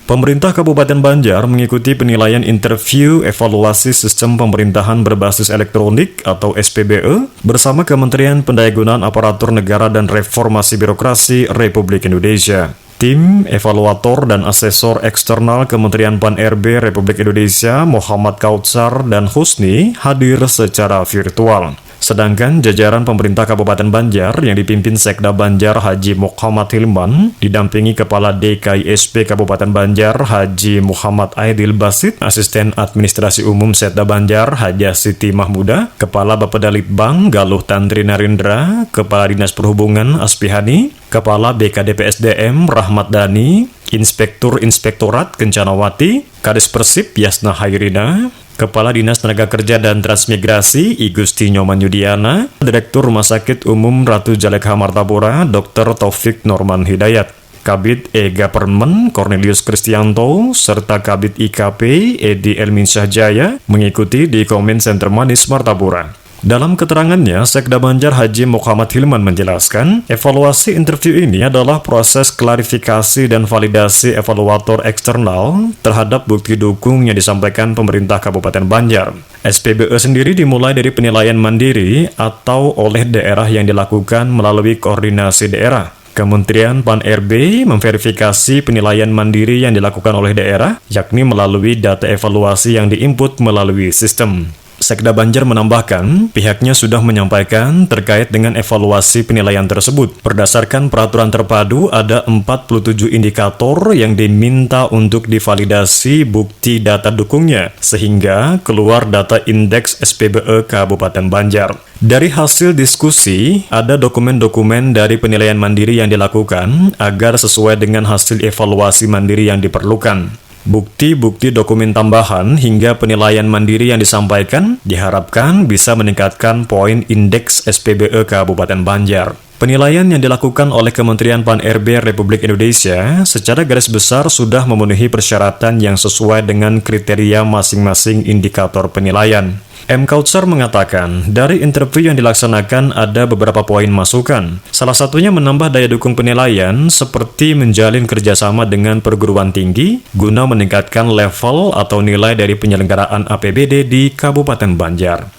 Pemerintah Kabupaten Banjar mengikuti penilaian interview evaluasi sistem pemerintahan berbasis elektronik atau SPBE bersama Kementerian Pendayagunaan Aparatur Negara dan Reformasi Birokrasi Republik Indonesia. Tim evaluator dan asesor eksternal Kementerian Pan-RB Republik Indonesia Muhammad Kautsar dan Husni hadir secara virtual. Sedangkan jajaran pemerintah Kabupaten Banjar yang dipimpin Sekda Banjar Haji Muhammad Hilman, didampingi Kepala DKISP Kabupaten Banjar Haji Muhammad Aidil Basit, Asisten Administrasi Umum Sekda Banjar Haja Siti Mahmuda, Kepala Bapeda Litbang Galuh Tantri Narindra, Kepala Dinas Perhubungan Aspihani, Kepala BKDPSDM Rahmat Dhani, Inspektur Inspektorat Kencanawati, Kadis Persib Yasna Hairina, Kepala Dinas Tenaga Kerja dan Transmigrasi I Gusti Nyoman Yudiana, Direktur Rumah Sakit Umum Ratu Jalekha Martapura Dr. Taufik Norman Hidayat, Kabid E-Government Cornelius Kristianto, serta Kabid IKP Edi Elminsyah Jaya mengikuti di Comment Center Manis Martapura. Dalam keterangannya, Sekda Banjar Haji Muhammad Hilman menjelaskan, evaluasi interview ini adalah proses klarifikasi dan validasi evaluator eksternal terhadap bukti dukung yang disampaikan pemerintah Kabupaten Banjar. SPBE sendiri dimulai dari penilaian mandiri atau oleh daerah yang dilakukan melalui koordinasi daerah. Kementerian Pan-RB memverifikasi penilaian mandiri yang dilakukan oleh daerah, yakni melalui data evaluasi yang diinput melalui sistem. Sekda Banjar menambahkan, pihaknya sudah menyampaikan terkait dengan evaluasi penilaian tersebut. Berdasarkan peraturan terpadu, ada 47 indikator yang diminta untuk divalidasi bukti data dukungnya, sehingga keluar data indeks SPBE Kabupaten Banjar. Dari hasil diskusi, ada dokumen-dokumen dari penilaian mandiri yang dilakukan agar sesuai dengan hasil evaluasi mandiri yang diperlukan. Bukti-bukti dokumen tambahan hingga penilaian mandiri yang disampaikan diharapkan bisa meningkatkan poin indeks SPBE Kabupaten Banjar. Penilaian yang dilakukan oleh Kementerian Pan-RB Republik Indonesia secara garis besar sudah memenuhi persyaratan yang sesuai dengan kriteria masing-masing indikator penilaian. M. Kautsar mengatakan, dari interview yang dilaksanakan ada beberapa poin masukan. Salah satunya menambah daya dukung penilaian seperti menjalin kerjasama dengan perguruan tinggi guna meningkatkan level atau nilai dari penyelenggaraan APBD di Kabupaten Banjar.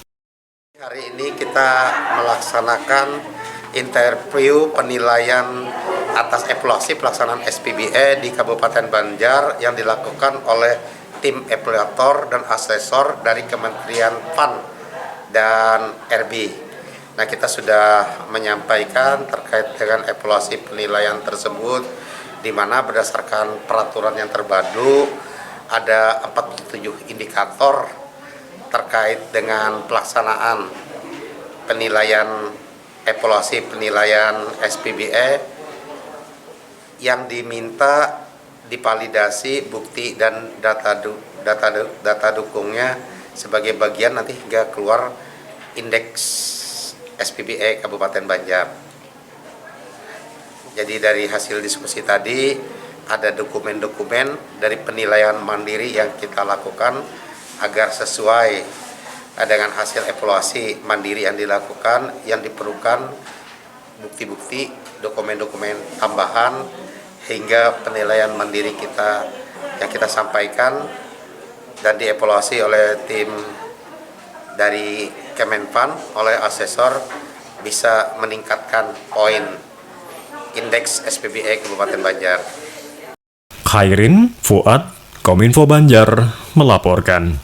Hari ini kita melaksanakan interview penilaian atas evaluasi pelaksanaan SPBE di Kabupaten Banjar yang dilakukan oleh tim evaluator dan asesor dari Kementerian PAN dan RB. Nah, kita sudah menyampaikan terkait dengan evaluasi penilaian tersebut, di mana berdasarkan peraturan yang terbaru ada 47 indikator terkait dengan pelaksanaan penilaian evaluasi penilaian SPBE yang diminta divalidasi bukti dan data dukungnya sebagai bagian nanti hingga keluar indeks SPBE Kabupaten Banjar. Jadi dari hasil diskusi tadi ada dokumen-dokumen dari penilaian mandiri yang kita lakukan agar sesuai dengan hasil evaluasi mandiri yang dilakukan, yang diperlukan bukti-bukti, dokumen-dokumen tambahan hingga penilaian mandiri kita yang kita sampaikan dan dievaluasi oleh tim dari Kemenpan, oleh asesor, bisa meningkatkan poin indeks SPBE Kabupaten Banjar. Khairin Fuad, Kominfo Banjar, melaporkan.